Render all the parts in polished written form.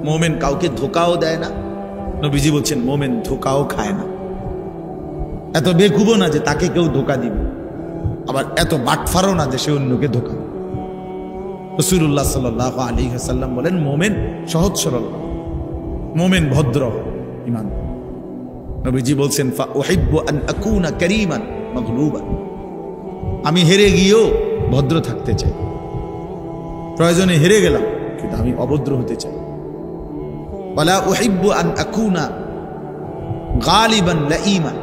মোমেন কাউকে ধোকাও দেয় না। নবীজি বলছেন মোমেন ধোকাও খায় না। এত বেকুবও না যে তাকে কেউ ধোকা দিবে, আবার এত বাটফারও না যে সে অন্যকে ধোকা দিবে। রাসূলুল্লাহ সাল্লাল্লাহু আলাইহি ওয়াসাল্লাম বলেন মোমেন সহজ সরল, মোমেন ভদ্র ঈমান। নবীজি বলছেন ফা উহিব্বু আন আকুনা কারীমান মাগলুবান, আমি হেরে গিয়েও ভদ্র থাকতে চাই। প্রয়োজনে হেরে গেলাম কিন্তু আমি অভদ্র হতে চাই। ওয়ালা উহিব্বু আন আকুনা গালিবান লাঈমান,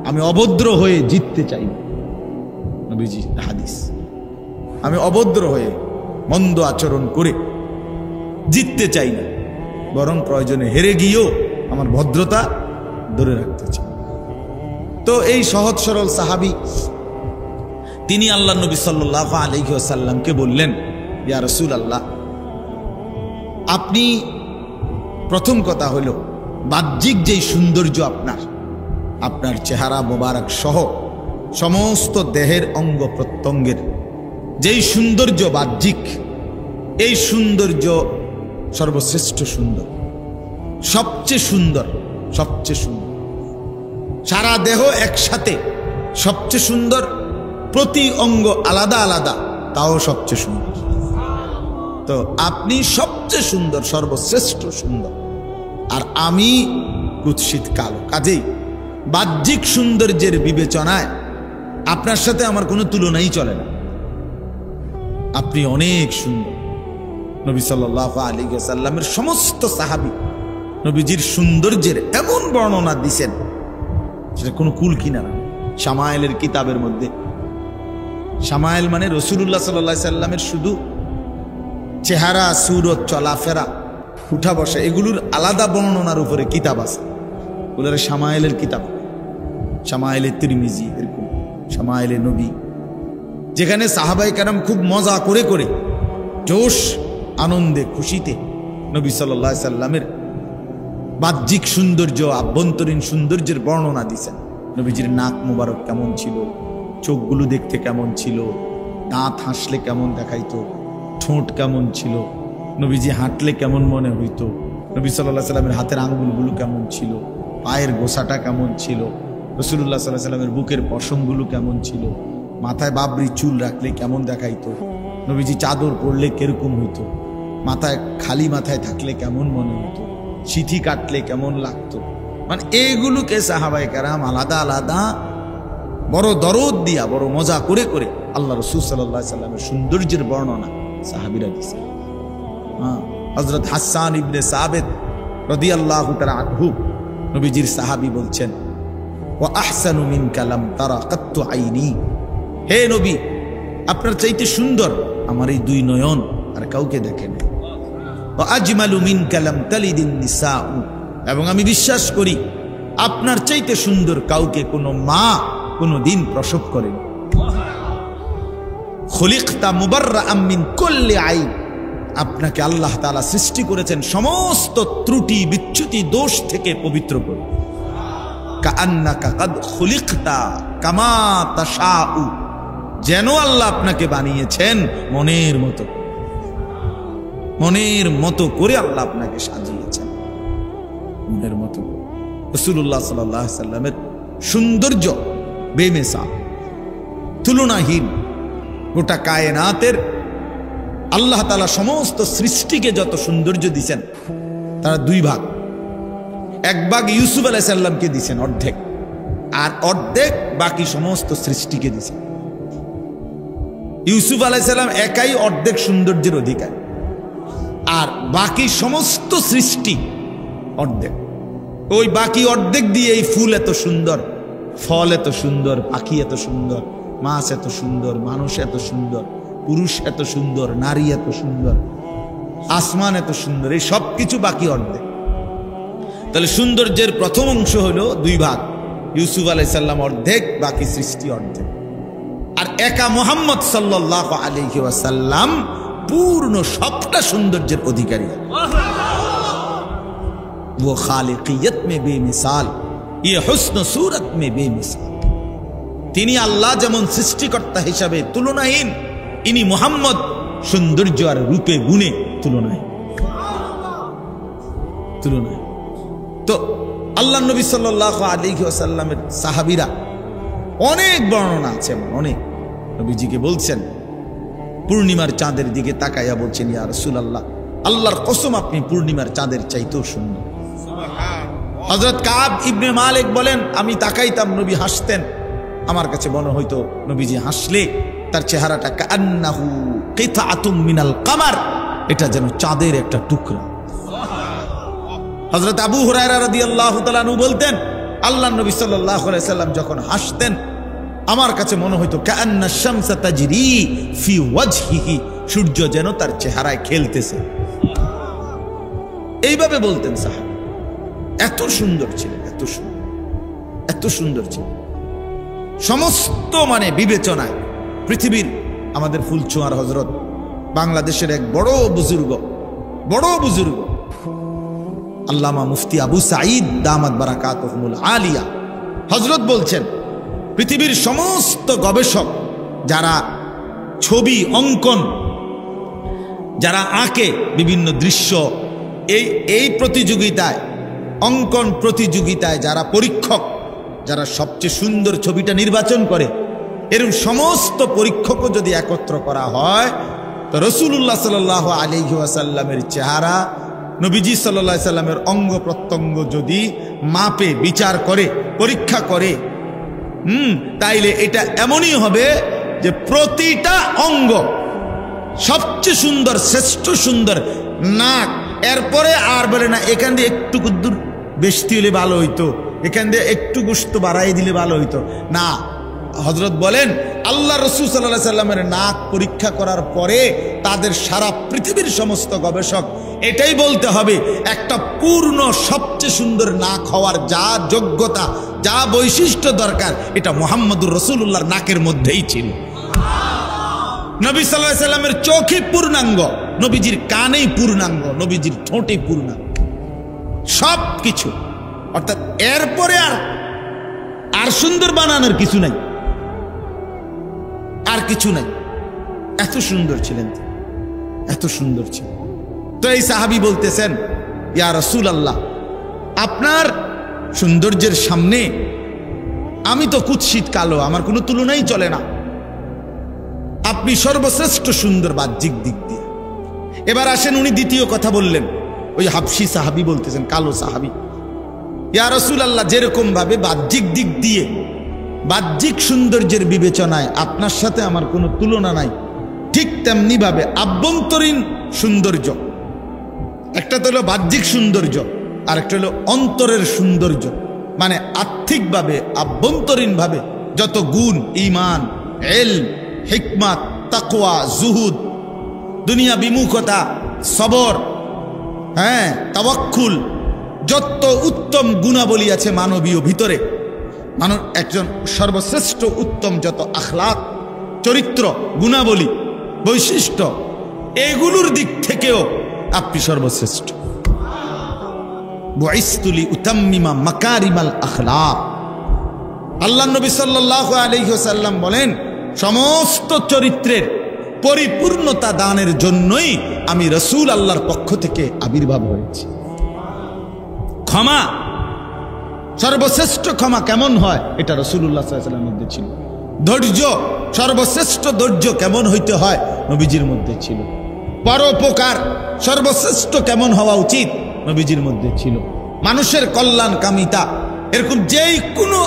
আমি অভদ্র হয়ে জিততে চাই না। নবীজি হাদিস, আমি অভদ্র হয়ে মন্দ আচরণ করে জিততে চাই না, বরং প্রয়োজনে হেরে গিয়েও আমার ভদ্রতা ধরে রাখতে চাই। তো এই সহজ সরল সাহাবী তিনি আল্লাহ নবী সাল্লাল্লাহু আলাইহি ওয়াসাল্লামকে বললেন, ইয়া রাসূলুল্লাহ, আপনি প্রথম কথা হলো বাহ্যিক যেই সৌন্দর্য আপনার চেহারা মোবারক সহ সমস্ত দেহের অঙ্গ প্রত্যঙ্গের যেই সৌন্দর্য বাহ্যিক, এই সৌন্দর্য সর্বশ্রেষ্ঠ সুন্দর, সবচেয়ে সুন্দর, সবচেয়ে সুন্দর। সারা দেহ একসাথে সবচেয়ে সুন্দর, প্রতি অঙ্গ আলাদা আলাদা তাও সবচেয়ে সুন্দর। তো আপনি সবচেয়ে সুন্দর, সর্বশ্রেষ্ঠ সুন্দর, আর আমি কুৎসিত কালো। কাজেই বাহ্যিক সৌন্দর্যের বিবেচনায় আপনার সাথে আমার কোনো তুলনাই চলে না। আপনি অনেক সুন্দর। নবী সাল্লাল্লাহু আলাইহি ওয়াসাল্লামের সমস্ত সাহাবী নবীজির সৌন্দর্যের এমন বর্ণনা দিছেন সেটা কোনো কুল কিনারা। শামায়েলের কিতাবের মধ্যে, শামায়েল মানে রাসূলুল্লাহ সাল্লাল্লাহু আলাইহি সাল্লামের শুধু চেহারা, সুরত, চলাফেরা, উঠা বসা, এগুলোর আলাদা বর্ণনার উপরে কিতাব আছে, ওগুলোর শামায়েলের কিতাব, শামায়েলে তিরমিজি, এরকম শামায়েলে নবী, যেখানে সাহাবায়ে কেরাম খুব মজা করে করে জোশ আনন্দে খুশিতে নবী সাল্লাল্লাহু আলাইহি সাল্লামের বাহ্যিক সৌন্দর্য, আভ্যন্তরীণ সৌন্দর্যের বর্ণনা দিয়েছেন। নবীজির নাক মোবারক কেমন ছিল, চোখগুলো দেখতে কেমন ছিল, দাঁত হাসলে কেমন দেখাইতো, ঠোঁট কেমন ছিল, নবীজি হাঁটলে কেমন মনে হইতো, নবী সাল্লাল্লাহু আলাইহি সাল্লামের হাতের আঙ্গুলগুলো কেমন ছিল, পায়ের গোছাটা কেমন ছিল, রাসূলুল্লাহ সাল্লাল্লাহু আলাইহি সাল্লামের বুকের পশমগুলো কেমন ছিল, মাথায় বাবরি চুল রাখলে কেমন দেখাইতো, নবীজি চাদর পরলে কিরকম হইতো, মাথায় খালি মাথায় থাকলে কেমন মনে হতো, সিথি কাটলে কেমন লাগতো। মানে এইগুলোকে সাহাবায়ে কেরাম আলাদা আলাদা বড় দরদ দিয়া, বড় মজা করে করে আল্লাহ রাসূল সাল্লাল্লাহু আলাইহি সাল্লামের সৌন্দর্যের বর্ণনা সাহাবীরা দিয়েছে। হযরত হাসান ইবনে সাবিত রাদিয়াল্লাহু তাআলা আনহু, নবীজির সাহাবী, বলছেন ওয়া আহসানু মিনকা লাম তারা কাত্তু আইনি, হে নবী, আপনার চাইতে সুন্দর আমার এই দুই নয়ন আর কাউকে দেখে নাই। ওয়া আজমালু মিনকা লাম তালিদিন নিসাউ, এবং আমি বিশ্বাস করি আপনার চাইতে সুন্দর কাউকে কোনো মা কোনোদিন প্রসব করেনি। খুলিকতা মুবাররাআম মিন কুল্লি আইব, আপনাকে আল্লাহ তাআলা সৃষ্টি করেছেন সমস্ত ত্রুটি, বিচ্যুতি, দোষ থেকে পবিত্র করে। কাআন্নাকা কাদ খুলিকতা কামা তাশাউ, যেন আল্লাহ আপনাকে বানিয়েছেন মনের মতো, মনের মতো করে আল্লাহ আপনাকে সাজিয়েছেন, মনের মতো। রাসূলুল্লাহ সাল্লাল্লাহু আলাইহি সাল্লামের সৌন্দর্য বেমিসাল, তুলনাহীন। গোটা কায়নাতের আল্লাহ তাআলা সমস্ত সৃষ্টিকে যত সৌন্দর্য দিয়েছেন তারা দুই ভাগ। এক ভাগ ইউসুফ আলাইহিস সালামকে দিয়েছেন অর্ধেক, আর অর্ধেক বাকি সমস্ত সৃষ্টিকে দিয়েছেন। ইউসুফ আলাইহিস সালাম একাই অর্ধেক সৌন্দর্যের অধিকারী, আর বাকি সমস্ত সৃষ্টি অর্ধেক। ওই বাকি অর্ধেক দিয়ে এই ফুল এত সুন্দর, ফল এত সুন্দর, পাখি এত সুন্দর, মাছ এত সুন্দর, মানুষ এত সুন্দর, পুরুষ এত সুন্দর, নারী এত সুন্দর, আসমান এত সুন্দর, এই সব কিছু বাকি অর্ধেক। তাহলে সৌন্দর্যের প্রথম অংশ হলো দুই ভাগ, ইউসুফ আলাইহিস সালাম অর্ধেক, বাকি সৃষ্টি অর্ধেক। আর একা মুহাম্মদ সাল্লাল্লাহু আলাইহি ওয়াসাল্লাম পূর্ণ সবটা সৌন্দর্যের অধিকারী। वो खालिकियत में बेमिसाल, ये हुस्न सूरत में बेमिसाल। তিনি আল্লাহ যেমন সৃষ্টিকর্তা হিসাবে তুলনাহীন, ইনি মুহাম্মদ সৌন্দর্য আর রূপে গুণে তুলনাহীন। তুলনা। তো আল্লাহ নবী সাল্লাল্লাহু আলাইহি ওয়াসাল্লামের সাহাবীরা অনেক বর্ণনা আছে, অনেক নবীজিকে বলছেন, পূর্ণিমার চাঁদের দিকে তাকাইয়া বলছেন, ইয়া রাসূলুল্লাহ, আল্লাহর কসম আপনি পূর্ণিমার চাঁদের চাইতেও সুন্দর। হযরত কাব ইবনে মালিক বলেন, আমি তাকাইতাম, নবী হাসতেন, আমার কাছে মনে হইতো নবীজি হাসলে তার চেহারাটা কান্নাহু কিতাআতুম মিনাল কামার, এটা যেন চাঁদের একটা টুকরা। হযরত আবু হুরায়রা রাদিয়াল্লাহু তাআলা আনহু বলতেন, আল্লাহর নবী সাল্লাল্লাহু আলাইহি সাল্লাম যখন হাসতেন আমার কাছে মনে হইতো কান্না শামসা তাজরি ফি ওয়াজহিহি, সূর্য যেন তার চেহারায় খেলতেছে। এইভাবে বলতেন সাহাবা। এত সুন্দর ছিলেন, এত সুন্দর, এত সুন্দর ছিলেন। সমস্ত বিবেচনায় পৃথিবীর আমাদের ফুলচুয়ার হযরত, বাংলাদেশের এক বড় বুজুর্গ আল্লামা মুফতি আবু সাঈদ দামাত বারাকাতুহুমুল আলিয়া হযরত বলছেন, পৃথিবীর সমস্ত গবেষক যারা ছবি অঙ্কন, যারা আঁকে বিভিন্ন দৃশ্য, এই প্রতিযোগিতায়, অঙ্কন প্রতিযোগিতায় যারা পরীক্ষক, যারা সবচেয়ে সুন্দর ছবিটা নির্বাচন করে, এরকম সমস্ত পরীক্ষকও যদি একত্র করা হয় তো রাসূলুল্লাহ সাল্লাল্লাহু আলাইহি ওয়াসাল্লামের চেহারা, নবীজি সাল্লাল্লাহু আলাইহি সাল্লামের অঙ্গ প্রত্যঙ্গ যদি মাপে, বিচার করে, পরীক্ষা করে, তাইলে এটা এমনই হবে যে প্রতিটা অঙ্গ সবচেয়ে সুন্দর, শ্রেষ্ঠ সুন্দর। নাক, এরপরে আর বলে না এখান দিয়ে একটু দূর বেশি হলে ভালো হইতো, এখান দিয়ে একটু গোশত বাড়াই দিলে ভালো হইতো না। হযরত বলেন, আল্লাহ রাসূল সাল্লাল্লাহু আলাইহি সাল্লামের নাক পরীক্ষা করার পরে তাদের সারা পৃথিবীর সমস্ত গবেষক এটাই বলতে হবে, একটা পূর্ণ সবচেয়ে সুন্দর নাক হওয়ার যা যোগ্যতা, যা বৈশিষ্ট্য দরকার, এটা মুহাম্মদুর রাসূলুল্লাহর নাকের মধ্যেই ছিল। নবী সাল্লাল্লাহু আলাইহি সাল্লামের চোখই পূর্ণাঙ্গ, নবীজির কানেই পূর্ণাঙ্গ, নবীজির ঠোঁটে পূর্ণাঙ্গ, সব কিছু। অর্থাৎ এরপরে আর সুন্দর বানানোর কিছু নাই, আর কিছু নাই। এত সুন্দর ছিলেন, এত সুন্দর ছিলেন। তো এই সাহাবী বলতেছেন, ইয়া রাসূলুল্লাহ, আপনার সৌন্দর্যের সামনে আমি তো কুৎসিত কালো, আমার কোনো তুলনাই চলে না, আপনি সর্বশ্রেষ্ঠ সুন্দর বাহ্যিক দিক দিয়ে। এবার আসেন, উনি দ্বিতীয় কথা বললেন, ওই হাবশী সাহাবী বলতেছেন, কালো সাহাবী, ইয়া রাসূলুল্লাহ, যেরকম ভাবে বাহ্যিক দিক দিয়ে, বাহ্যিক সৌন্দর্যের বিবেচনায় আপনার সাথে আমার কোনো তুলনা নাই, ঠিক তেমনি ভাবে আভ্যন্তরীণ সৌন্দর্য, একটা তো হলো বাহ্যিক সৌন্দর্য, আর একটা হলো অন্তরের সৌন্দর্য, আর্থিকভাবে, আভ্যন্তরীণভাবে যত গুণ, ঈমান, ইলম, হিকমত, তাকওয়া, জুহুদ, দুনিয়া বিমুখতা, সবর, তাওয়াক্কুল, যত উত্তম গুণাবলী আছে মানবীয় ভিতরে, একজন সর্বশ্রেষ্ঠ উত্তম যত আখলাক, চরিত্র, গুণাবলী, বৈশিষ্ট্য, এগুলোর দিক থেকেও আপনি সর্বশ্রেষ্ঠ। বুইসতু লিউতাম্মিমা মাকারিমাল আখলাক। আল্লাহ নবী সাল্লাল্লাহু আলাইহি ওয়াসাল্লাম বলেন, সমস্ত চরিত্রের পরিপূর্ণতা দানের জন্যই আমি রাসূল আল্লাহর পক্ষ থেকে আবির্ভাব হয়েছি। ক্ষমা, সর্বশ্রেষ্ঠ ক্ষমা কেমন হয় এটা রাসূলুল্লাহ সাল্লাল্লাহু আলাইহি ওয়াসাল্লামের মধ্যে ছিল। ধৈর্য, সর্বশ্রেষ্ঠ ধৈর্য কেমন হইতে হয় নবীজির মধ্যে ছিল। পরোপকার, সর্বশ্রেষ্ঠ কেমন হওয়া উচিত নবীজির মধ্যে ছিল। মানুষের কল্যাণকামিতা, এরকম যেই কোনো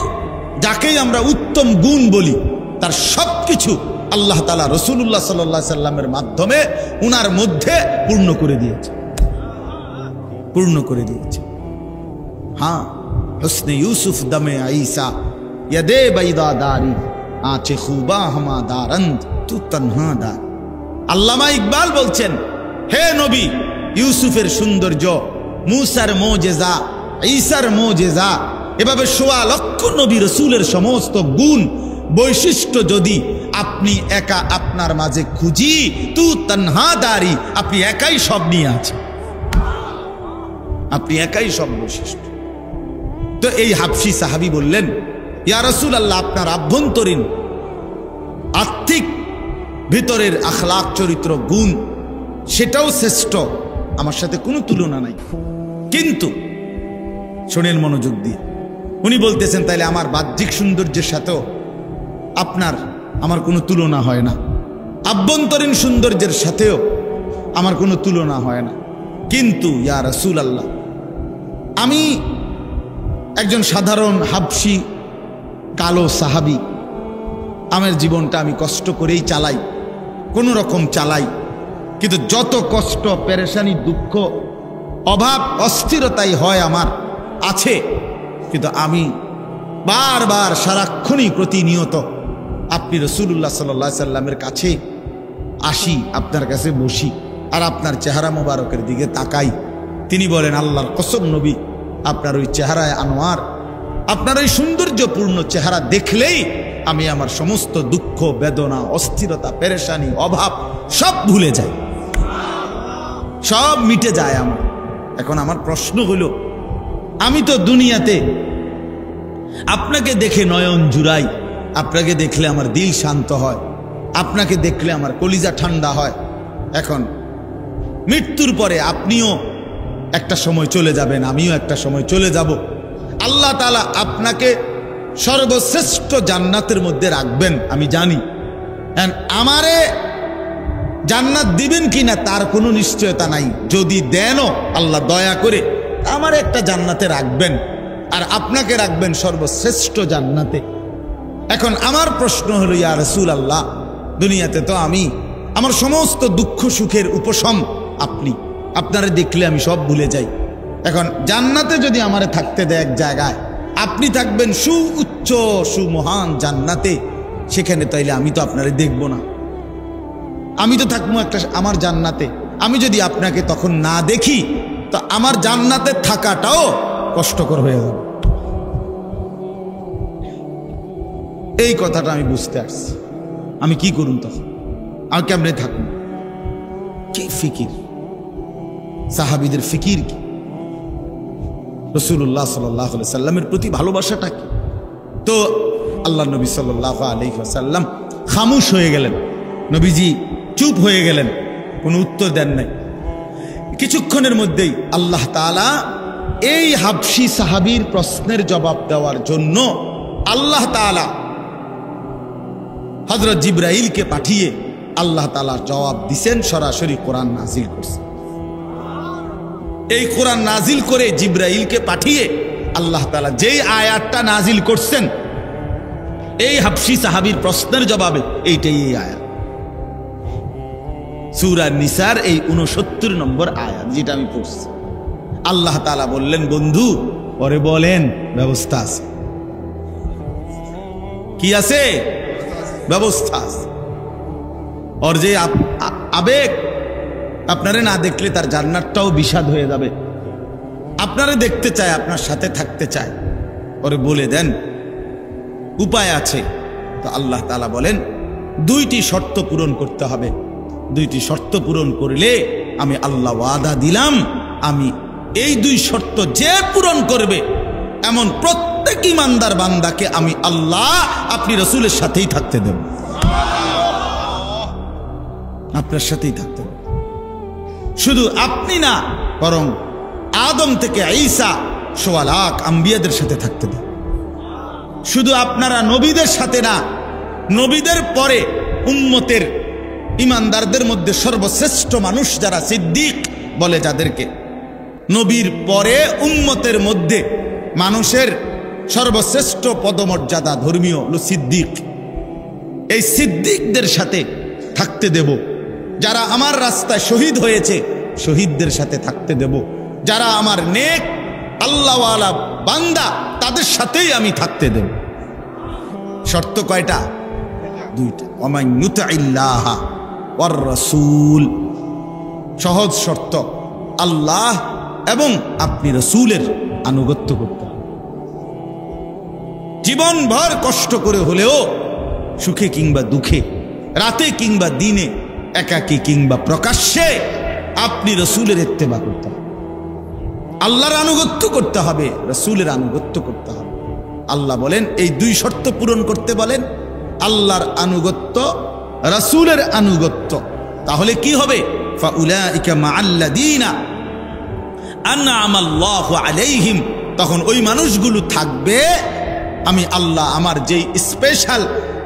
যাকেই আমরা উত্তম গুণ বলি, তার সবকিছু আল্লাহ তাআলা রাসূলুল্লাহ সাল্লাল্লাহু আলাইহি ওয়াসাল্লামের মাধ্যমে উনার মধ্যে পূর্ণ করে দিয়েছে, পূর্ণ করে দিয়েছে। হ্যাঁ, হুসনে ইউসুফ দমে ঈসা, ইয়াদে বাইদা দারি, আঁচে খুবা হামা দারন্দ, তু তনহা দার। আল্লামা ইকবাল বলছেন, হে নবী, ইউসুফের সৌন্দর্য, মুসার মুজিজা, ঈসার মুজিজা, এভাবে ১৬ লক্ষ নবী রাসূলের সমস্ত গুণ, বৈশিষ্ট্য যদি আপনি একা আপনার মাঝে খুঁজি, তু তনহা দারি, আপনি একাই সব নিয়ে আছেন, আপনি একাই সব বৈশিষ্ট্য। তো এই হাবশী সাহাবী বললেন, ইয়া রাসূলুল্লাহ, আপনার আভ্যন্তরীণ আর্থিক ভিতরের আখলাক, চরিত্র, গুণ, সেটাও শ্রেষ্ঠ, আমার সাথে কোনো তুলনা নাই। কিন্তু শোনেন মনোযোগ দিয়ে, উনি বলতেছেন তাইলে আমার বাহ্যিক সৌন্দর্যের সাথেও আমার কোনো তুলনা হয় না, আভ্যন্তরীণ সৌন্দর্যের সাথেও আমার কোনো তুলনা হয় না। কিন্তু ইয়া রাসূলুল্লাহ, আমি একজন সাধারণ হাবশি কালো সাহাবী, আমার জীবনটা আমি কষ্ট করেই চালাই, কোনো রকম চালাই, কিন্তু যত কষ্ট, পেরেশানি, দুঃখ, অভাব, অস্থিরতাই হয় আমার আছে, কিন্তু আমি বারবার সারাক্ষণই প্রতিনিয়ত আপনি রাসূলুল্লাহ সাল্লাল্লাহু আলাইহি সাল্লামের কাছে আসি, আপনার কাছে বসি, আর আপনার চেহারা মোবারকের দিকে তাকাই। তিনি বলেন, আল্লাহর কসম নবী, আপনার ওই চেহারায় আনোয়ার, আপনার ওই সৌন্দর্যপূর্ণ চেহারা দেখলেই আমি আমার সমস্ত দুঃখ, বেদনা, অস্থিরতা, পেরেশানি, অভাব সব ভুলে যাই, সব মিটে যায় আমার। এখন আমার প্রশ্ন হলো, আমি তো দুনিয়াতে আপনাকে দেখে নয়ন জুড়াই, আপনাকে দেখলে আমার দিল শান্ত হয়, আপনাকে দেখলে আমার কলিজা ঠান্ডা হয়। এখন মৃত্যুর পরে আপনিও একটা সময় চলে যাবেন, আমিও একটা সময় চলে যাব। আল্লাহ তাআলা আপনাকে সর্বশ্রেষ্ঠ জান্নাতের মধ্যে রাখবেন আমি জানি, আমারে জান্নাত দিবেন কিনা তার কোনো নিশ্চয়তা নাই। যদি দেনও আল্লাহ দয়া করে আমার একটা জান্নাতে রাখবেন, আর আপনাকে রাখবেন সর্বশ্রেষ্ঠ জান্নাতে। এখন আমার প্রশ্ন হলো, ইয়া রাসূলুল্লাহ, দুনিয়াতে তো আমি আমার সমস্ত দুঃখ সুখের উপশম আপনি, আপনারে দেখলে আমি সব ভুলে যাই। এখন জান্নাতে যদি আমারে থাকতে দেয় এক জায়গায়, আপনি থাকবেন সুউচ্চ সুমহান জান্নাতে, সেখানে তাইলে আমি তো আপনারে দেখব না, আমি তো থাকবো একটা আমার জান্নাতে। আমি যদি আপনাকে তখন না দেখি, তো আমার জান্নাতে থাকাটাও কষ্টকর হয়ে যাবে। এই কথাটা আমি বুঝতে আসছি। আমি কি করুন তখন? আমি কেমনে থাকুন? কি ফিকির, সাহাবীদের ফিকির কি, রাসূলুল্লাহ সাল্লাল্লাহু আলাইহি সাল্লামের প্রতি ভালোবাসাটা কি? তো আল্লাহ নবী সাল্লাল্লাহু আলাইহি ওয়াসাল্লাম খামোশ হয়ে গেলেন, নবীজি চুপ হয়ে গেলেন, কোনো উত্তর দেন নাই। কিছুক্ষণের মধ্যেই আল্লাহ তাআলা এই হাবশি সাহাবীর প্রশ্নের জবাব দেওয়ার জন্য আল্লাহ তাআলা হযরত জিবরাইলকে পাঠিয়ে আল্লাহ তাআলা জবাব দিছেন, সরাসরি কোরআন নাজিল করছেন। এই কোরআন নাজিল করে জিবরাইলকে পাঠিয়ে আল্লাহ তাআলা যেই আয়াতটা নাজিল করছেন এই হাবশি সাহাবীর প্রশ্নের জবাবে, এইটাই এই আয়াত, সূরা নিসার এই 69 নম্বর আয়াত, যেটা আমি পড়ছি। আল্লাহ তাআলা বললেন, বন্ধু পরে বলেন, ব্যবস্থা আছে। কি আছে? ব্যবস্থা আছে। ওর যে আবেগ, আপনারে না দেখলে তার জান্নাতটাও বিষাদ হয়ে যাবে, আপনারে দেখতে চায়, আপনার সাথে থাকতে চায়, ওরে বলে দেন উপায় আছে। তো আল্লাহ তাআলা বলেন, দুইটি শর্ত পূরণ করতে হবে, দুইটি শর্ত পূরণ করলে আমি আল্লাহ ওয়াদা দিলাম, আমি এই দুই শর্ত যে পূরণ করবে এমন প্রত্যেক ইমানদার বান্দাকে আমি আল্লাহ আপনি রাসূলের সাথেই থাকতে দেব, আপনার সাথেই থাকতে দেব। শুধু আপনি না, বরং আদম থেকে ঈসা সোয়া লাখ আম্বিয়াদের সাথে থাকতে দেব। শুধু আপনারা নবীদের সাথে না, নবীদের পরে উম্মতের ইমানদারদের মধ্যে সর্বশ্রেষ্ঠ মানুষ যারা, সিদ্দিক বলে যাদেরকে, নবীর পরে উম্মতের মধ্যে মানুষের সর্বশ্রেষ্ঠ পদমর্যাদা ধর্মীয় হলো সিদ্দিক। এই সিদ্দিকদের সাথে থাকতে দেব। যারা আমার রাস্তায় শহীদ হয়েছে শহীদদের সাথে থাকতে দেব। যারা আমার নেক আল্লাহওয়ালা বান্দা তাদের সাথেই আমি থাকতে দেব। শর্ত কয়টা? দুইটা। ওয়ামান ইউতিল্লাহ ওয়ার রাসূল, সহজ শর্ত, আল্লাহ এবং আপনি রাসূলের আনুগত্য করতে হবে। জীবনভর কষ্ট করে হলেও, সুখে কিংবা দুঃখে, রাতে কিংবা দিনে, একাকী কিংবা প্রকাশ্যে, আপনি রাসূলের ইত্তেবা করতে হবে, আল্লাহর আনুগত্য করতে হবে, রাসূলের আনুগত্য করতে হবে। আল্লাহ বলেন এই দুই শর্ত পূরণ করতে বলেন, আল্লাহর আনুগত্য, রাসূলের আনুগত্য। তাহলে কি হবে? ফাউলাইকা মাআল্লাযীনা আনআমাল্লাহু আলাইহিম, তখন ওই মানুষগুলো থাকবে আমি আল্লাহ আমার যেই স্পেশাল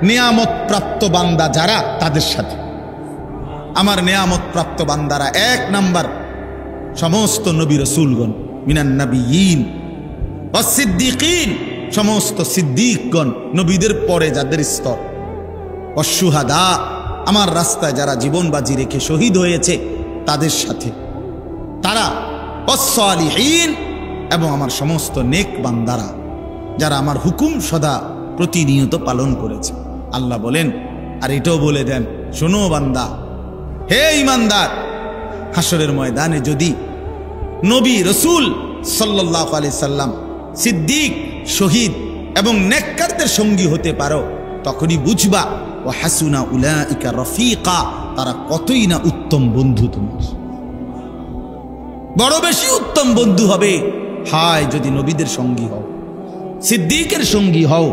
নিয়ামত প্রাপ্ত বান্দা যারা তাদের সাথে। আমার নিয়ামত প্রাপ্ত বান্দারা 1 নাম্বার সমস্ত নবী রাসূলগণ, মিনান নাবিয়িন ওয়াস সিদ্দিকিন, সমস্ত সিদ্দিকগণ, নবীদের পরে যাদের স্তর, ওয়াস শুহাদা, আমার রাস্তায় যারা জীবন বাজি রেখে শহীদ হয়েছে তাদের সাথে তারা, ওয়াস সালিহিন, এবং আমার সমস্ত নেক বান্দারা যারা আমার হুকুম সদা প্রতিনিয়ত পালন করেছে। আল্লাহ বলেন, আর এটাও বলে দেন, শোনো বান্দা, হে ঈমানদার, হাসরের ময়দানে যদি নবী রাসূল সাল্লাল্লাহু আলাইহি সাল্লাম, সিদ্দিক, শহীদ এবং নেককারদের সঙ্গী হতে পারো, তখনই বুঝবা ওয়া হাসুনা উলাইকা রফিকা, তারা কতই না উত্তম বন্ধু তোমার। বড় বেশি উত্তম বন্ধু হবে হায় যদি নবীদের সঙ্গী হও, সিদ্দিকের সঙ্গী হও।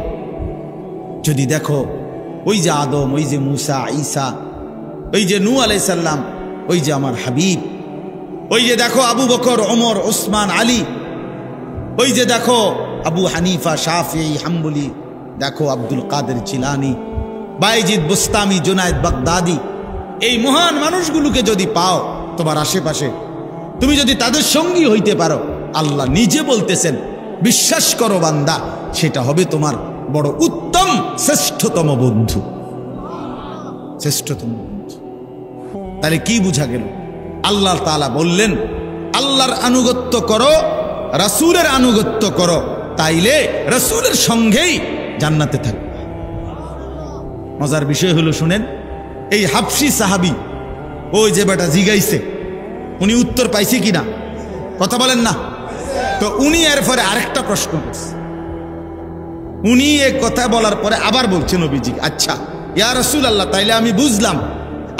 যদি দেখো ওই যে আদম, ওই যে মুসা, ঈসা, ওই যে নূহ আলাইহিস সালাম, ওই যে আমার হাবিব, ওই যে দেখো আবু বকর, ওমর, ওসমান, আলী, ওই যে দেখো আবু হানিফা, শাফিঈ, হাম্বলি, দেখো আব্দুল কাদের জিলানী, বাইজিদ বুস্তামি, জুনায়েদ বাগদাদি, এই মহান মানুষগুলোকে যদি পাও তোমার আশেপাশে, তুমি যদি তাদের সঙ্গী হইতে পারো, আল্লাহ নিজে বলতেছেন, বিশ্বাস করো বান্দা, সেটা হবে তোমার বড় উত্তম শ্রেষ্ঠতম বন্ধু, শ্রেষ্ঠতম বন্ধু। তাহলে কি বুঝা গেল? আল্লাহ তাআলা বললেন আল্লাহর আনুগত্য করো, রাসূলের আনুগত্য করো, তাইলে রাসূলের সঙ্গেই জান্নাতে থাকবে। মজার বিষয় হলো, শুনেন, এই হাবশী সাহাবী, ওই যে বেটা জিগাইছে, উনি উত্তর পাইছে কিনা কথা বলেন না? তো উনি এরপরে আরেকটা প্রশ্ন করছে। উনি এক কথা বলার পরে আবার বলছে নবীজি, আচ্ছা ইয়া রাসূলুল্লাহ, তাইলে আমি বুঝলাম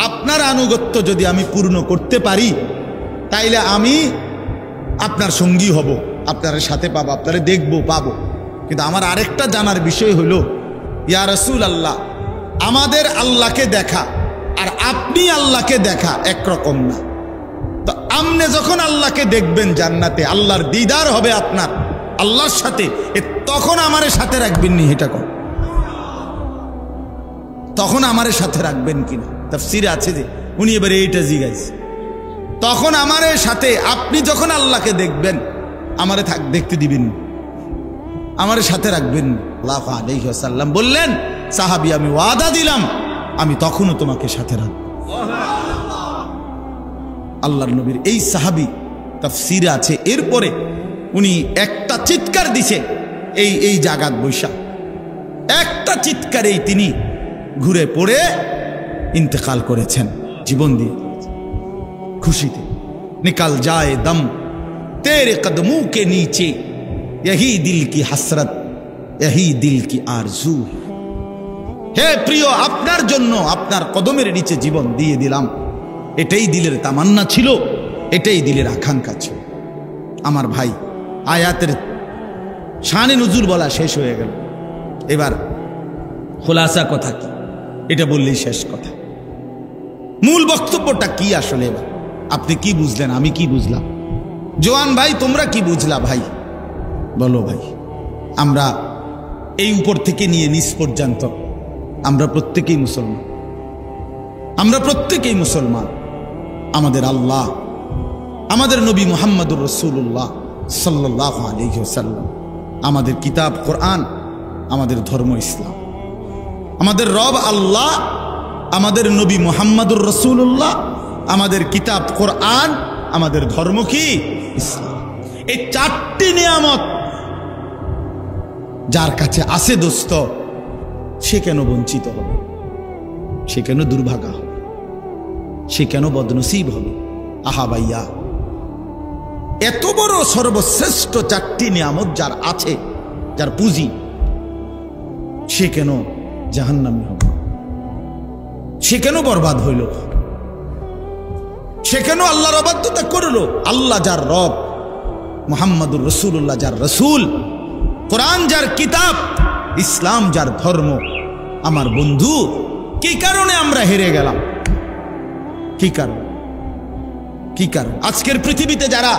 আপনার আনুগত্য যদি আমি পূর্ণ করতে পারি তাইলে আমি আপনার সঙ্গী হব, আপনার সাথে পাবো, আপনারে দেখবো, পাবো। কিন্তু আমার আরেকটা জানার বিষয় হলো, ইয়া রাসূলুল্লাহ, আমাদের আল্লাহকে দেখা আর আপনি আল্লাহকে দেখা একরকম না। তো আপনি যখন আল্লাহকে দেখবেন জান্নাতে, আল্লাহর দিদার হবে আপনার আল্লাহর সাথে, তখন আমারে সাথে রাখবেন নি? এটা কর, তখন আমারে সাথে রাখবেন কিনা? তাফসীরে আছে যে উনি এবারে এইটা জিজ্ঞাসা, তখন আমারে সাথে, আপনি যখন আল্লাহকে দেখবেন আমারে দেখতে দিবেন, আমারে সাথে রাখবেন। সাল্লাল্লাহু আলাইহি ওয়াসাল্লাম বললেন, সাহাবী আমি ওয়াদা দিলাম আমি তখনও তোমাকে সাথে রাখব। আল্লাহর নবীর এই সাহাবী, তাফসীরে আছে, এরপরে উনি একটা চিৎকার দিছে এই জাগাত বৈশা, একটা চিৎকারেই তিনি ঘুরে পড়ে ইন্তেকাল করেছেন, জীবন দিয়ে খুশিতে। নিকাল যায় দম তেরে কদমোं के नीचे, यही दिल की हसरत, यही दिल की आरज़ू। হে প্রিয়, আপনার জন্য আপনার কদমের নিচে জীবন দিয়ে দিলাম, এটাই দিলের তামান্না ছিল, এটাই দিলের আকাঙ্ক্ষা ছিল। আমার ভাই, আয়াতের শানে নুজুল বলা শেষ হয়ে গেল, এবার খোলাসা কথা কি, এটা বললেই শেষ কথা। মূল বক্তব্যটা কি আসলে? এবার আপনি কি বুঝলেন, আমি কি বুঝলাম? জওয়ান ভাই, তোমরা কি বুঝলা ভাই? বলো ভাই। আমরা এই উপর থেকে নিয়ে নিচ পর্যন্ত আমরা প্রত্যেকেই মুসলমান, আমরা প্রত্যেকেই মুসলমান। আমাদের আল্লাহ, আমাদের নবী মুহাম্মদুর রাসূলুল্লাহ সাল্লাল্লাহু আলাইহি ওয়াসাল্লাম, আমাদের কিতাব কোরআন, আমাদের ধর্ম ইসলাম, আমাদের রব আল্লাহ, আমাদের নবী মুহাম্মদুর রাসূলুল্লাহ, আমাদের কিতাব কোরআন, আমাদের ধর্ম কি ইসলাম। এই চারটি নিয়ামত যার কাছে আছে দোস্ত, সে কেন বঞ্চিত হবে? সে কেন দুর্ভাগা হবে? সে কেন বদনসিব হবে? আহা ভাইয়া, এত বড় সর্বশ্রেষ্ঠ চারটি নিয়ামত যার আছে, যার পুঁজি, সে কেন জাহান্নামী হবে? সে কেন বরবাদ হইল? সে কেন আল্লাহর অবাধ্যতা করলো? আল্লাহ যার রব, মুহাম্মদুর রাসূলুল্লাহ যার রাসূল, কোরআন যার কিতাব, ইসলাম যার ধর্ম। আমার বন্ধু, কি কারণে আমরা হেরে গেলাম? কি কারণ? কি কারণ? আজকের পৃথিবীতে যারা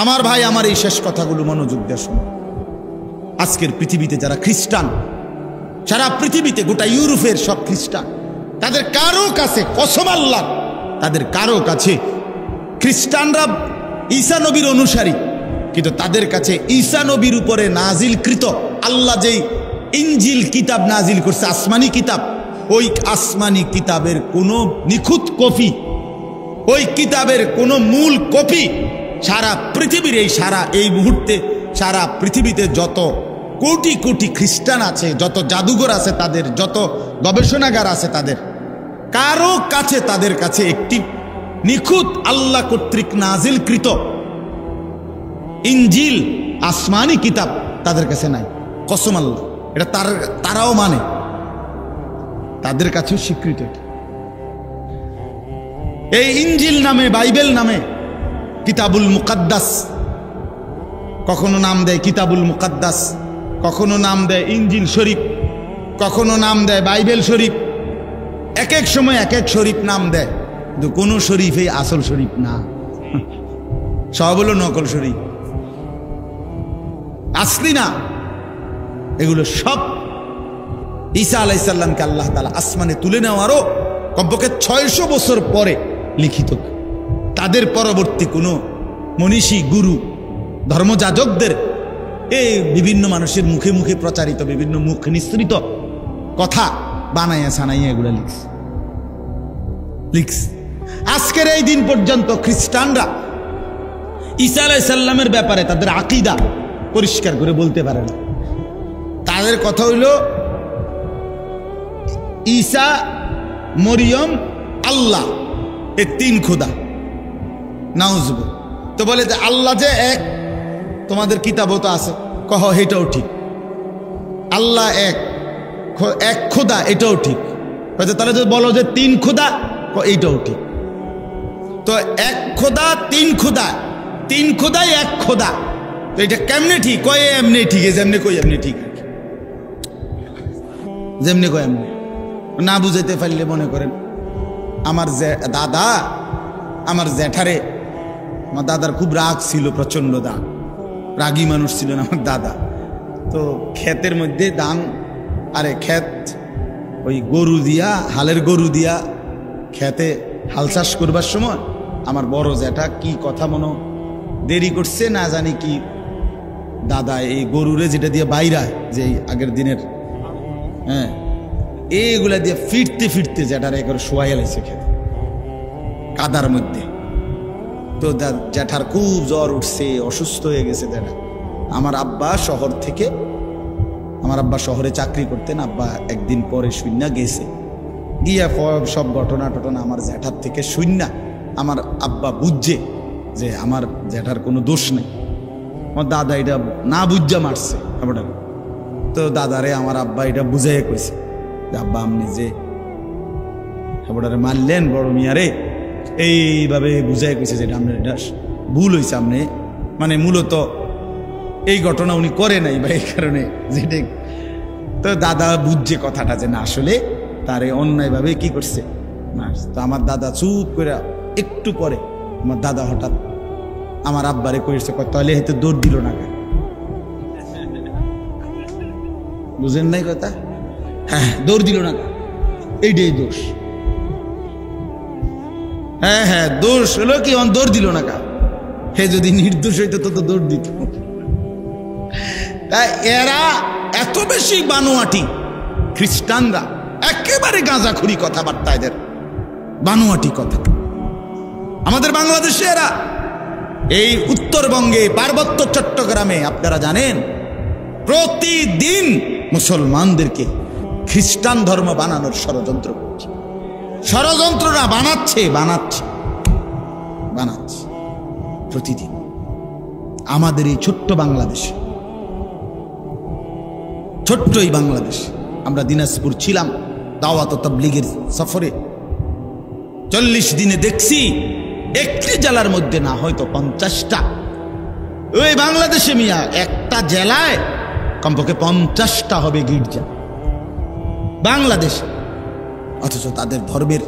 আমার ভাই, আমার এই শেষ কথাগুলো মনোযোগ দিয়ে শুনুন। আজকের পৃথিবীতে যারা খ্রিস্টান, সারা পৃথিবীতে গোটা ইউরোপের সব খ্রিস্টান, তাদের কারো কাছে, কসম আল্লাহ, তাদের কারো কাছে খ্রিস্টানরা ঈসা নবীর অনুসারী, কিন্তু তাদের কাছে ঈসা নবীর উপরে নাজিলকৃত আল্লাহ যেই ইনজিল কিতাব নাজিল করছে, আসমানি কিতাব, ওই আসমানি কিতাবের কোনো নিখুঁত কপি, ওই কিতাবের কোনো মূল কপি সারা পৃথিবীর এই মুহূর্তে সারা পৃথিবীতে যত কোটি কোটি খ্রিস্টান আছে, যত জাদুঘর আছে তাদের, যত গবেষণাগার আছে তাদের, কারো কাছে, তাদের কাছে একটি নিখুঁত আল্লাহ কর্তৃক নাজিলকৃত ইনজিল আসমানি কিতাব তাদের কাছে নাই। কসম আল্লাহ, এটা তারাও মানে, তাদের কাছেও স্বীকৃত। এই ইনজিল নামে, বাইবেল নামে, কিতাবুল মুকাদ্দাস, কখনো নাম দেয় কিতাবুল মুকাদ্দাস, কখনো নাম দেয় ইনজিল শরীফ, কখনো নাম দেয় বাইবেল শরীফ, এক এক সময় এক এক শরীফ নাম দেয়, কিন্তু কোনো শরীফই আসল শরীফ না, সব হলো নকল শরীফ, আসলি না। এগুলো সব ঈসা আলাইহিস সালামকে আল্লাহ তাআলা আসমানে তুলে নেওয়ারও কমপক্ষে 600 বছর পরে লিখিত। তাদের পরবর্তী কোনো মনীষী, গুরু, ধর্মযাজকদের এই বিভিন্ন মানুষের মুখে মুখে প্রচারিত বিভিন্ন মুখ নিঃসৃত কথা বানাইয়া সানাইয়া এগুলো লিখছে। আজকের এই দিন পর্যন্ত খ্রিস্টানরা ঈসা আলাইহিস সালামের ব্যাপারে তাদের আকীদা পরিষ্কার করে বলতে পারে না। তাদের কথা হইল ঈসা, মরিয়ম, আল্লাহ, এই 3 খোদা। নাউজুবিল্লাহ। তো বলে যে আল্লাহ যে এক, তোমাদের কিতাবও তো আছে, কহ এটাও ঠিক। আল্লাহ এক খোদা, এটাও ঠিক। তাহলে যদি বলো যে 3 খোদা, এইটাও ঠিক। তো 1 খোদা, 3 খোদা, 3 খোদাই 1 খোদা, তো এটা কেমনে ঠিক? কয় এমনি ঠিক, যেমনি কই এমনি ঠিক, যেমনি কয় এমনি। না বুঝাইতে পারলে মনে করেন আমার দাদা, আমার জ্যাঠারে, আমার দাদার খুব রাগ ছিল, প্রচন্ড রাগী মানুষ ছিলেন আমার দাদা। তো ক্ষেতের মধ্যে ধান, আরে ক্ষেত ওই গরু দিয়া, হালের গরু দিয়া ক্ষেতে হাল চাষ করবার সময় আমার বড় জ্যাঠা কি কথা মনে দেরি করছে না জানি কি, দাদা এই গরুরে যেটা দিয়ে বাইরায়, যে আগের দিনের, হ্যাঁ, এইগুলা দিয়ে ফিরতে ফিরতে জ্যাঠারে একবার শোয়াই লাইছে খেতে কাদার মধ্যে। তো জ্যাঠার খুব জ্বর উঠছে, অসুস্থ হয়ে গেছে জ্যাঠা। আমার আব্বা শহরে চাকরি করতেন। আব্বা একদিন পরে শূন্য গেছে, গিয়া সব ঘটনা টটনা আমার জ্যাঠার থেকে শূন্য আমার আব্বা বুঝছে যে আমার জ্যাঠার কোনো দোষ নেই, আমার দাদা এটা না বুঝা মারছে। তো দাদারে আমার আব্বা এটা বুঝাইয়া কইছে যে আব্বা আপনি যে মারলেন বড় মিয়ারে, এইভাবে বুঝাই কইছে যে আপনার এটা ভুল হয়েছে, আপনি মানে মূলত এই ঘটনা উনি করে নাই বা এই কারণে যেটা। তো দাদা বুঝছে কথাটা যে না আসলে তারে অন্যায়ভাবে কি করছে। তো আমার দাদা চুপ করে, একটু পরে আমার দাদা হঠাৎ আমার আব্বারে কইছে, তাহলে হয়তো দৌড় দিল না কেন? বুঝেন নাই কথা? হ্যাঁ, দৌড় দিল না, এইটাই দোষ। হ্যাঁ হ্যাঁ, দোষ হলো কি দৌড় দিল না কা? হে যদি নির্দোষ হইতো তো দৌড় দিত। তাই এরা এত বেশি বানোয়াটি, খ্রিস্টানরা একেবারে গাঁজাখুরি কথাবার্তা, এদের বানোয়াটি কথা। আমাদের বাংলাদেশে এরা, এই উত্তরবঙ্গে পার্বত্য চট্টগ্রামে আপনারা জানেন প্রতিদিন মুসলমানদেরকে খ্রিস্টান ধর্ম বানানোর ষড়যন্ত্র করছে। ষড়যন্ত্র না, বানাচ্ছে প্রতিদিন। আমাদের এই ছোট্ট বাংলাদেশ, ছোট্ট এই বাংলাদেশ, আমরা দিনাজপুর ছিলাম দাওয়াত ও তাবলীগের সফরে। 40 দিনে দেখছি একটি জেলার মধ্যে না হয়তো 50টা। ওই বাংলাদেশে মিয়া একটা জেলায় কমপক্ষে 50টা হবে গির্জা বাংলাদেশে, অথচ তাদের ধর্মের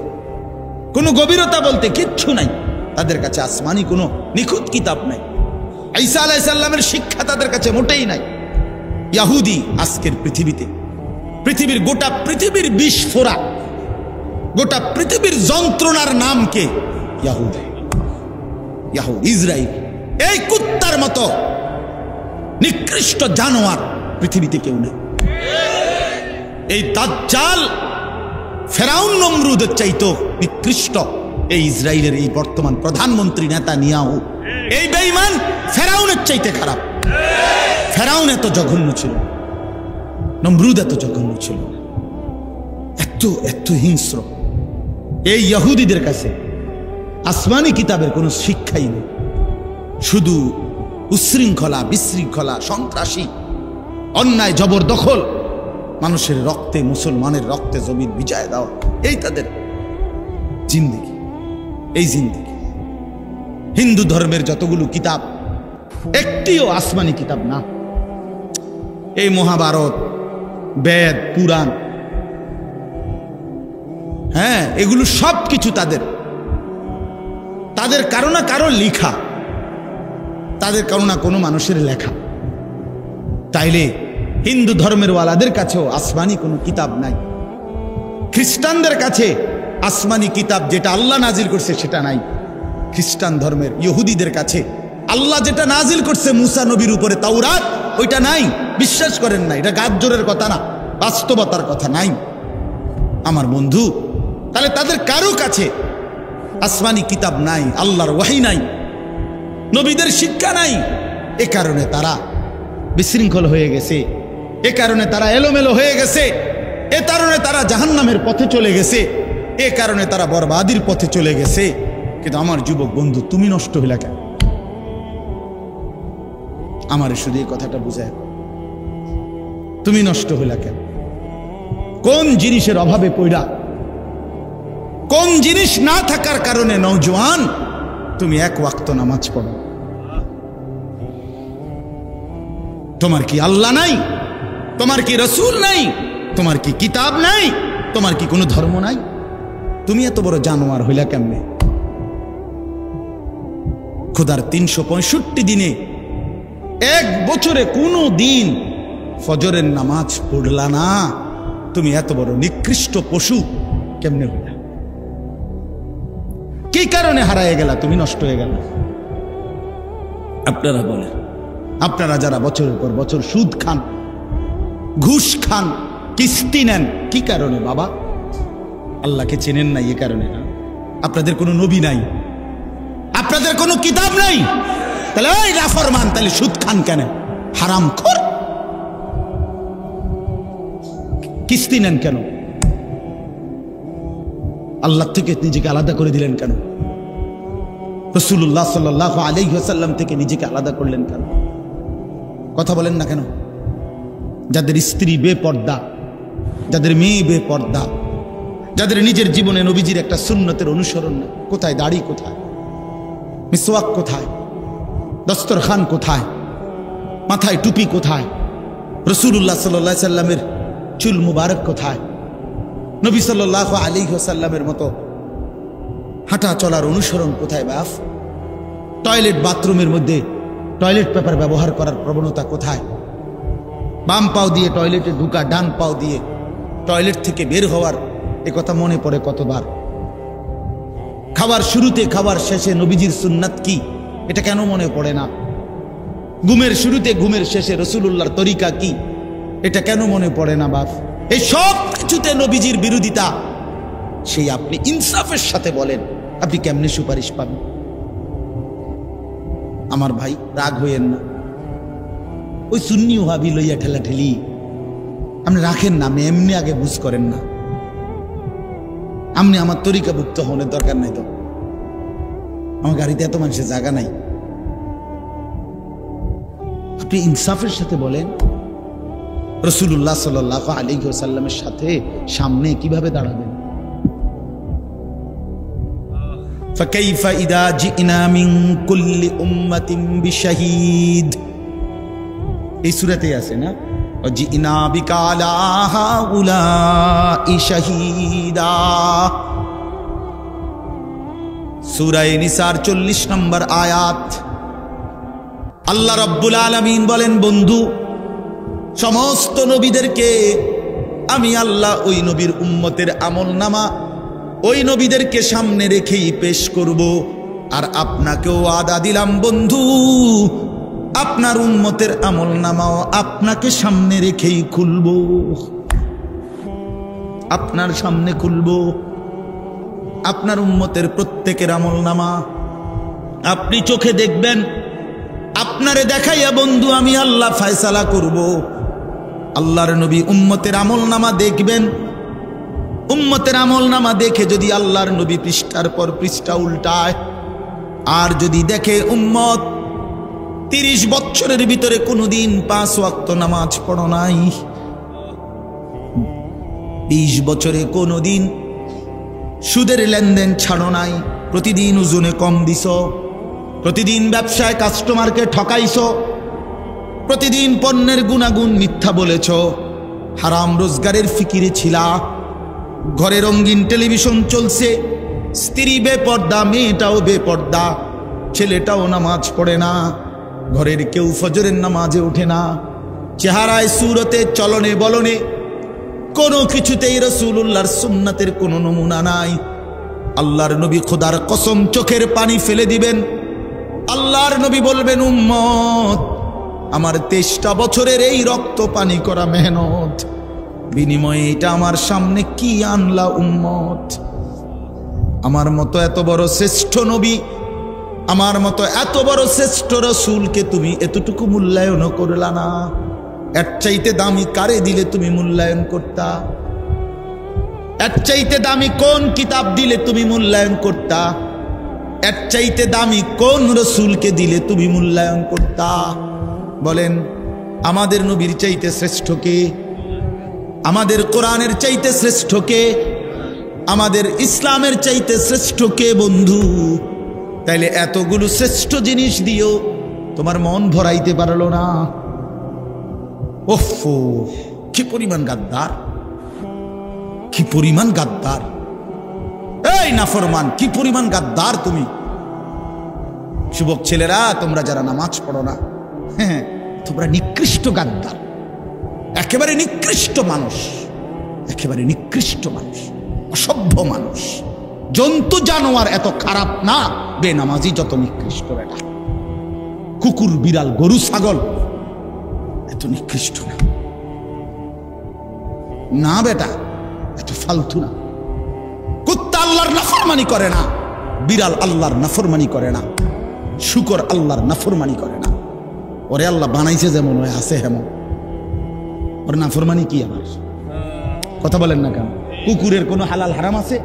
কোনো গভীরতা বলতে কিচ্ছু নাই। তাদের কাছে আসমানি কোনো নিখুঁত কিতাব নাই, ঈসা আলাইহিস সালামের শিক্ষা তাদের কাছে মোটেই নাই। ইহুদি আজকের পৃথিবীতে, পৃথিবীর গোটা পৃথিবীর বিস্ফোরা, গোটা পৃথিবীর যন্ত্রণার নাম কে? ইহুদি, ইসরাইল। এই কুত্তার মতো নিকৃষ্ট জানোয়ার পৃথিবীতে কেউ নেই। এই দাজ্জাল ফেরাউন নমরুদের চাইতো নিকৃষ্ট এই ইসরায়েলের এই বর্তমান প্রধানমন্ত্রী নেতানিয়াহু। এই বেঈমান ফেরাউনের চাইতে খারাপ। ফেরাউন এত জঘন্য ছিল, নমরুদ এত জঘন্য ছিল, এত এত হিংস্র। এই ইহুদিদের কাছে আসমানি কিতাবের কোনো শিক্ষাই নেই, শুধু উশৃঙ্খলা, বিশৃঙ্খলা, সন্ত্রাসী, অন্যায়, জবরদখল, মানুষের রক্তে, মুসলমানের রক্তে জমির বিজয় দাও, এই তাদের জিন্দেগি, এই জিন্দেগি। হিন্দু ধর্মের যতগুলো কিতাব একটিও আসমানি কিতাব না। এই মহাভারত, বেদ, পুরাণ, হ্যাঁ, এগুলো সব কিছু তাদের কারো না কারো লেখা, তাদের কারো না কোনো মানুষের লেখা। তাইলে হিন্দু ধর্মের ওয়ালাদের কাছেও আসমানি কোনো কিতাব নাই। খ্রিস্টানদের কাছে আসমানি কিতাব যেটা আল্লাহ নাজিল করছে সেটা নাই। খ্রিস্টান ধর্মের ইহুদিদের কাছে আল্লাহ যেটা নাজিল করছে মুসা নবীর উপরে, তাওরাত, ওইটা নাই, বিশ্বাস করেন না। এটা গাজরের কথা না, বাস্তবতার কথা নাই আমার বন্ধু। তাহলে তাদের কারো কাছে আসমানি কিতাব নাই, আল্লাহর ওয়াহি নাই, নবীদের শিক্ষা নাই। এ কারণে তারা বিশৃঙ্খল হয়ে গেছে, এ কারণে তারা এলোমেলো হয়ে গেছে, এ কারণে তারা জাহান্নামের পথে চলে গেছে, এ কারণে তারা বরবাদির পথে চলে গেছে। কিন্তু আমার যুবক বন্ধু, তুমি নষ্ট হইলা কেন? আমার শুধু এই কথাটা বুঝায়, তুমি নষ্ট হইলা কেন? কোন জিনিসের অভাবে পড়া, কোন জিনিস না থাকার কারণে নওজোয়ান তুমি এক ওয়াক্ত নামাজ পড়ো? তোমার কি আল্লাহ নাই? তোমার কি রসুল নাই? তোমার কি কিতাব নাই? তোমার কি কোনো ধর্ম নাই? তুমি এত বড় জানোয়ার হইলা কেমনে? খোদার 365 দিনে এক বছরে কোনো দিন ফজরের নামাজ পড়লা না, তুমি এত বড় নিকৃষ্ট পশু কেমনে হইলা? কি কারণে হারায় গেলা? তুমি নষ্ট হয়ে গেল। আপনারা বলেন, আপনারা যারা বছরের পর বছর সুদ খান, ঘুষ খান, কিস্তি নেন, কি কারণে বাবা? আল্লাহকে চেনেন নাই, এ কারণে না। আপনাদের কোনো নবী নাই, আপনাদের কোনো কিতাব নাই, তাহলে ওই নাফরমান, তাহলে সুদ খান কেন? হারামখোর। কিস্তি নেন কেন? আল্লাহ থেকে নিজেকে আলাদা করে দিলেন কেন? রাসূলুল্লাহ সাল্লাল্লাহু আলাইহি ওয়াসাল্লাম থেকে নিজেকে আলাদা করলেন কেন? কথা বলেন না কেন? যাদের স্ত্রী বেপর্দা, যাদের মেয়ে বেপর্দা, যাদের নিজের জীবনে নবীজির একটা সুন্নতের অনুসরণ না, কোথায় দাড়ি, কোথায় মিসওয়াক, কোথায় দস্তরখান, কোথায় মাথায় টুপি, কোথায় রাসূলুল্লাহ সাল্লাল্লাহু আলাইহি সাল্লামের চুল মুবারক, কোথায় নবী সাল্লাল্লাহু আলাইহি ওয়াসাল্লামের মতো হাঁটা চলার অনুসরণ, কোথায় বাপ? টয়লেট বাথরুমের মধ্যে টয়লেট পেপার ব্যবহার করার প্রবণতা কোথায়? বাম পাও দিয়ে টয়লেটে ঢুকা, ডান পাও দিয়ে টয়লেট থেকে বের হওয়ার, এ কথা মনে পড়ে কতবার? খাবার শুরুতে খাবার শেষে নবীজির সুন্নাত কি, এটা কেন মনে পড়ে না? ঘুমের শুরুতে ঘুমের শেষে রাসূলুল্লাহর তরিকা কি, এটা কেন মনে পড়ে না বাপ? এই সব কিছুতে নবীজির বিরোধিতা। সেই আপনি ইনসাফের সাথে বলেন, আপনি কেমনে সুপারিশ পাবেন? আমার ভাই, রাগ হইয়েন না। ওই সুন্নি ওয়াহাবি লইয়া ঠেলাঠেলি আপনি রাখেন না, আপনি এমনি আগে বুঝ করেন না। আপনি আমার তরিকাভুক্ত হওয়ার দরকার নাই তো, আমার গাড়িতে এত মানুষের জায়গা নাই। আপনি ইনসাফের সাথে বলেন, রাসূলুল্লাহ সাল্লাল্লাহু আলাইহি ওয়াসাল্লামের সাথে সামনে কিভাবে দাঁড়াবেন? ফাকাইফা ইদা জিনা মিন কুল্লি উম্মাতিন বিশাহীদ, এই সূরাতে আছে না, জিনা বিকা আলা হাউলাই শাহীদা। সূরা নিসার 40 নম্বর আয়াত। আল্লাহ রাব্বুল আলামিন বলেন, বন্ধু সমস্ত নবীদেরকে আমি আল্লাহ ওই নবীর উম্মতের আমলনামা ওই নবীদেরকে সামনে রেখেই পেশ করব। আর আপনাকেও ওয়াদা দিলাম বন্ধু, আপনার উম্মতের আমলনামাও আপনাকে সামনে রেখেই খুলব, আপনার সামনে খুলব। আপনার উম্মতের প্রত্যেকের আমলনামা আপনি চোখে দেখবেন, আপনারে দেখাইয়া বন্ধু আমি আল্লাহ ফয়সালা করব। আল্লাহর নবী উম্মতের আমলনামা দেখবেন, উম্মতের আমলনামা দেখে যদি আল্লাহর নবী পৃষ্ঠার পর পৃষ্ঠা উল্টায়, আর যদি দেখে উম্মত 30 বছরের ভিতরে কোনোদিন 5 ওয়াক্ত নামাজ পড়ো নাই, 20 বছরে কোনোদিন সুদের লেনদেন ছাড়ো নাই, প্রতিদিন ওজনে কম দিছ, প্রতিদিন ব্যবসায় কাস্টমারকে ঠকাইছ, প্রতিদিন পণ্যের গুণাগুণ মিথ্যা বলেছ, হারাম রোজগারের ফিকিরে ছিলা, ঘরে রঙিন টেলিভিশন চলছে, স্ত্রী বেপর্দা, মেয়েটাও বেপর্দা, ছেলেটাও নামাজ পড়ে না, ঘরের কেউ ফজরের নামাজে ওঠে না, চেহারায় সুরতে চলনে বলনে কোনো কিছুতেই রাসূলুল্লাহর সুন্নাতের কোনো নমুনা নাই। আল্লাহর নবী খোদার কসম চোখের পানি ফেলে দিবেন। আল্লাহর নবী বলবেন, উম্মত আমার 23টা বছরের এই রক্ত পানি করা মেহনত বিনিময়ে এটা আমার সামনে কি আনলা উম্মত? আমার মতো এত বড় শ্রেষ্ঠ নবী, আমার মতো এত বড় শ্রেষ্ঠ রাসূলকে তুমি এতটুকু মূল্যায়ন করলা না। এর চাইতে দামি কারে দিলে তুমি মূল্যায়ন করতা? এর চাইতে দামি কোন কিতাব দিলে তুমি মূল্যায়ন করতা? এর চাইতে দামি কোন রাসূলকে দিলে তুমি মূল্যায়ন করতা? বলেন, আমাদের নবীর চাইতে শ্রেষ্ঠ কে? আমাদের কোরআনের চাইতে শ্রেষ্ঠ কে? আমাদের ইসলামের চাইতে শ্রেষ্ঠ কে বন্ধু? তাইলে এতগুলো শ্রেষ্ঠ জিনিস দিও তোমার মন ভরাইতে পারলো না। ওফো, কি পরিমাণ গাদ্দার, কি পরিমাণ গাদ্দার! এই নাফরমান, কি পরিমাণ গাদ্দার তুমি! যুবক ছেলেরা, তোমরা যারা নামাজ পড়ো না, হ্যাঁ, তোমরা নিকৃষ্ট গাদ্দার, একেবারে নিকৃষ্ট মানুষ, একেবারে নিকৃষ্ট মানুষ, অসভ্য মানুষ, জন্তু জানোয়ার এত খারাপ না, বেনামাজি যত নিকৃষ্ট। বেটা কুকুর, বিড়াল, গরু, ছাগল এত নিকৃষ্ট না। না বেটা, এত ফালতু না। কুত্তা আল্লাহর নাফরমানি করে না, বিড়াল আল্লাহর নাফরমানি করে না, শুকর আল্লাহর নাফরমানি করে না। ওরে আল্লাহ বানাইছে যেমন, ওই আছে হেমন, ওর নাফরমানি কি? আমার কথা বলেন না কেন? কুকুরের কোনো হালাল হারাম আছে?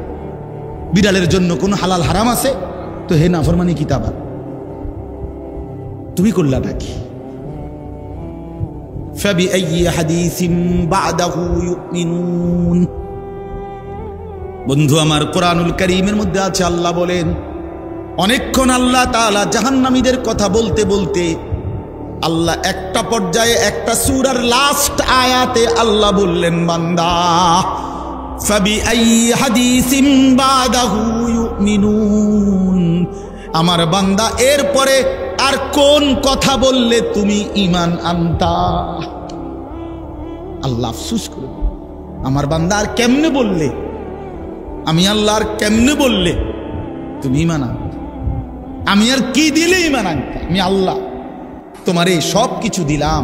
বিড়ালের জন্য কোনো হালাল হারাম আছে? তো হে নাফরমানি কি তা তুমি করলাটা কি? ফাবিআইয়ি হাদিসিন বা'দাহু ইউমিনুন। বন্ধু আমার, কোরআনুল কারীমের মধ্যে আছে, আল্লাহ বলেন, অনেকক্ষণ আল্লাহ তাআলা জাহান্নামীদের কথা বলতে বলতে আল্লাহ একটা পর্যায়ে একটা সূরার লাস্ট আয়াতে আল্লাহ বললেন, বান্দা ফাবিআইয়ি হাদিসিন বা'দাহু ইউমিনুন, আমার বান্দা এরপরে আর কোন কথা বললে তুমি ঈমান আনতা? আল্লাহ আফসোস করে, আমার বান্দা আর কেমনে বললে, আমি আল্লাহ আর কেমনে বললে তুমি ঈমান আনতা? আমি আর কি দিলে ঈমান আনতা? আমি আল্লাহ তোমারে সব কিছু দিলাম,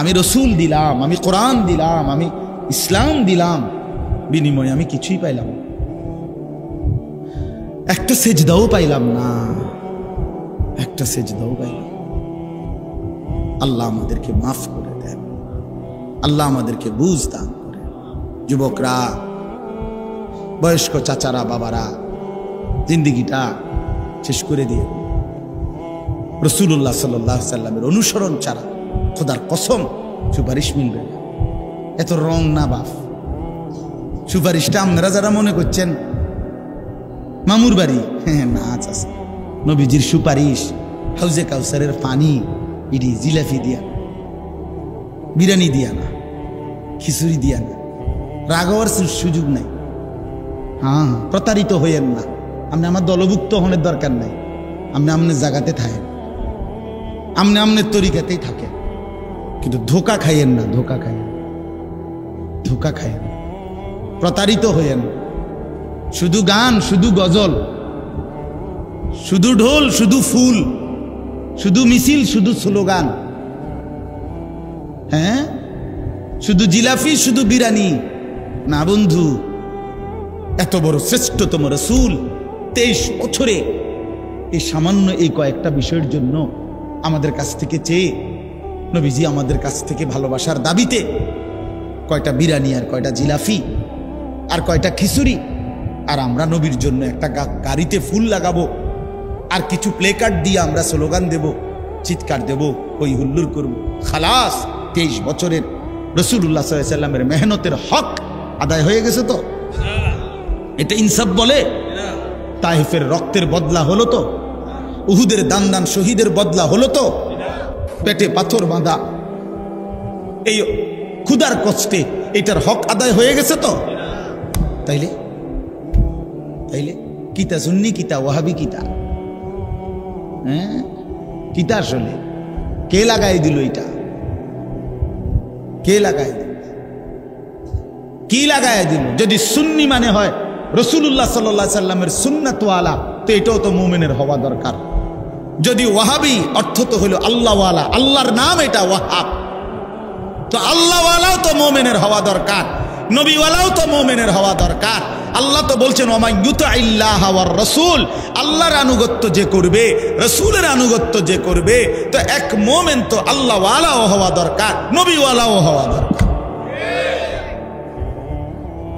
আমি রসুল দিলাম, আমি কোরআন দিলাম, আমি ইসলাম দিলাম, বিনিময়ে আমি কিছুই পাইলাম না, একটা সেজদাও পাইলাম না, একটা সেজদাও পাইলাম। আল্লাহ আমাদেরকে মাফ করে দেন, আল্লাহ আমাদেরকে বুঝ দান করে। যুবকরা, বয়স্ক চাচারা, বাবারা, জিন্দিগিটা শেষ করে দিয়ে রাসূলুল্লাহ সাল্লাল্লাহু আলাইহি সাল্লামের অনুসরণ ছাড়া খোদার কসম সুপারিশ মিলবে না। এত রং না বাপ, সুপারিশটা আপনারা যারা মনে করছেন মামুর বাড়ি, হ্যাঁ না, আছে নবীজির সুপারিশ হাউজে কাউসারের পানি, ইডি জিলাপি দিয়া, বিরিয়ানি দিয়া না, খিচুড়ি দিয়া না, রাগ হওয়ার সুযোগ নাই। হ্যাঁ, প্রতারিত হইয়েন না, আপনি আমার দলভুক্ত হনের দরকার নাই, আপনি আপনার জায়গাতে থাকেন। আমনে আমনের তরিকাতেই থাকেন, কিন্তু ধোকা খাইয়েন না, ধোকা খাইয়েন, ধোকা খাইয়েন, প্রতারিত হইয়েন। শুধু গান, শুধু গজল, শুধু ঢোল, শুধু ফুল, শুধু মিছিল, শুধু স্লোগান, হ্যাঁ, শুধু জিলাফি, শুধু বিরানি না বন্ধু। এত বড় শ্রেষ্ঠতম রাসূল 23 বছরে এই সামান্য এই কয়েকটা বিষয়ের জন্য আমাদের কাছ থেকে চেয়ে নবীজি আমাদের কাছ থেকে ভালোবাসার দাবিতে কয়টা বিরানি আর কয়টা জিলাফি আর কয়টা খিচুড়ি, আর আমরা নবীর জন্য একটা গাড়িতে ফুল লাগাবো আর কিছু প্লে কার্ড দিয়ে আমরা স্লোগান দেব, চিৎকার দেব, হই হুল্লুর করবো। খালাস, 23 বছরের রাসূলুল্লাহ সাল্লাল্লাহু আলাইহি ওয়াসাল্লামের মেহনতের হক আদায় হয়ে গেছে তো? এটা ইনসাফ বলে? তাইফের রক্তের বদলা হলো তো? উহুদের দান দান শহীদের বদলা হলো তো? পেটে পাথর বাঁধা এই ক্ষুধার কষ্টে এটার হক আদায় হয়ে গেছে তো? তাইলে তাইলে কিতা সুন্নি, কিতা ওয়াহাবি, কিতা হ্যাঁ, কিতা আসলে কে লাগাই দিল? এটা কে লাগাই দিল? কি লাগাই দিল? যদি সুন্নি মানে হয় রাসূলুল্লাহ সাল্লাল্লাহু আলাইহি সাল্লামের সুন্নাত ওয়ালা, তো এটাও তো মুমিনের হওয়া দরকার। যদি ওয়াহাবি অর্থ তো হলো আল্লাহ ওয়ালা, আল্লাহর নাম এটা ওয়াহাব, তো আল্লাহ ওয়ালাও তো মুমিনের হওয়া দরকার, নবী ওয়ালাও তো মুমিনের হওয়া দরকার। আল্লাহ তো বলছেন ওয়া মান ইউতিল্লাহ ওয়ার রাসূল, আল্লাহর আনুগত্য যে করবে, রাসূলের আনুগত্য যে করবে, তো এক মুমিন তো আল্লাহ ওয়ালাও হওয়া দরকার, নবী ওয়ালাও হওয়া দরকার।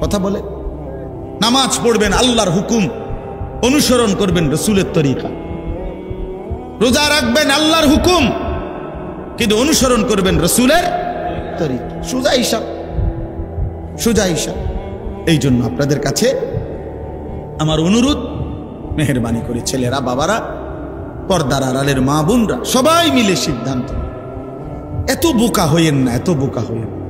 কথা বলে, নামাজ পড়বেন আল্লাহর হুকুম, অনুসরণ করবেন রাসূলের তরিকা, রোজা রাখবেন আল্লাহর হুকুম, কিন্তু অনুসরণ করবেন রাসূলের তরিকা। সোজা হিসাব, সোজা হিসাব। এই জন্য আপনাদের কাছে আমার অনুরোধ, মেহেরবানি করে ছেলেরা, বাবারা, পর্দার আড়ালের মা বোনরা সবাই মিলে সিদ্ধান্ত, এত বোকা হইয়েন না, এত বোকা হইয়েন না।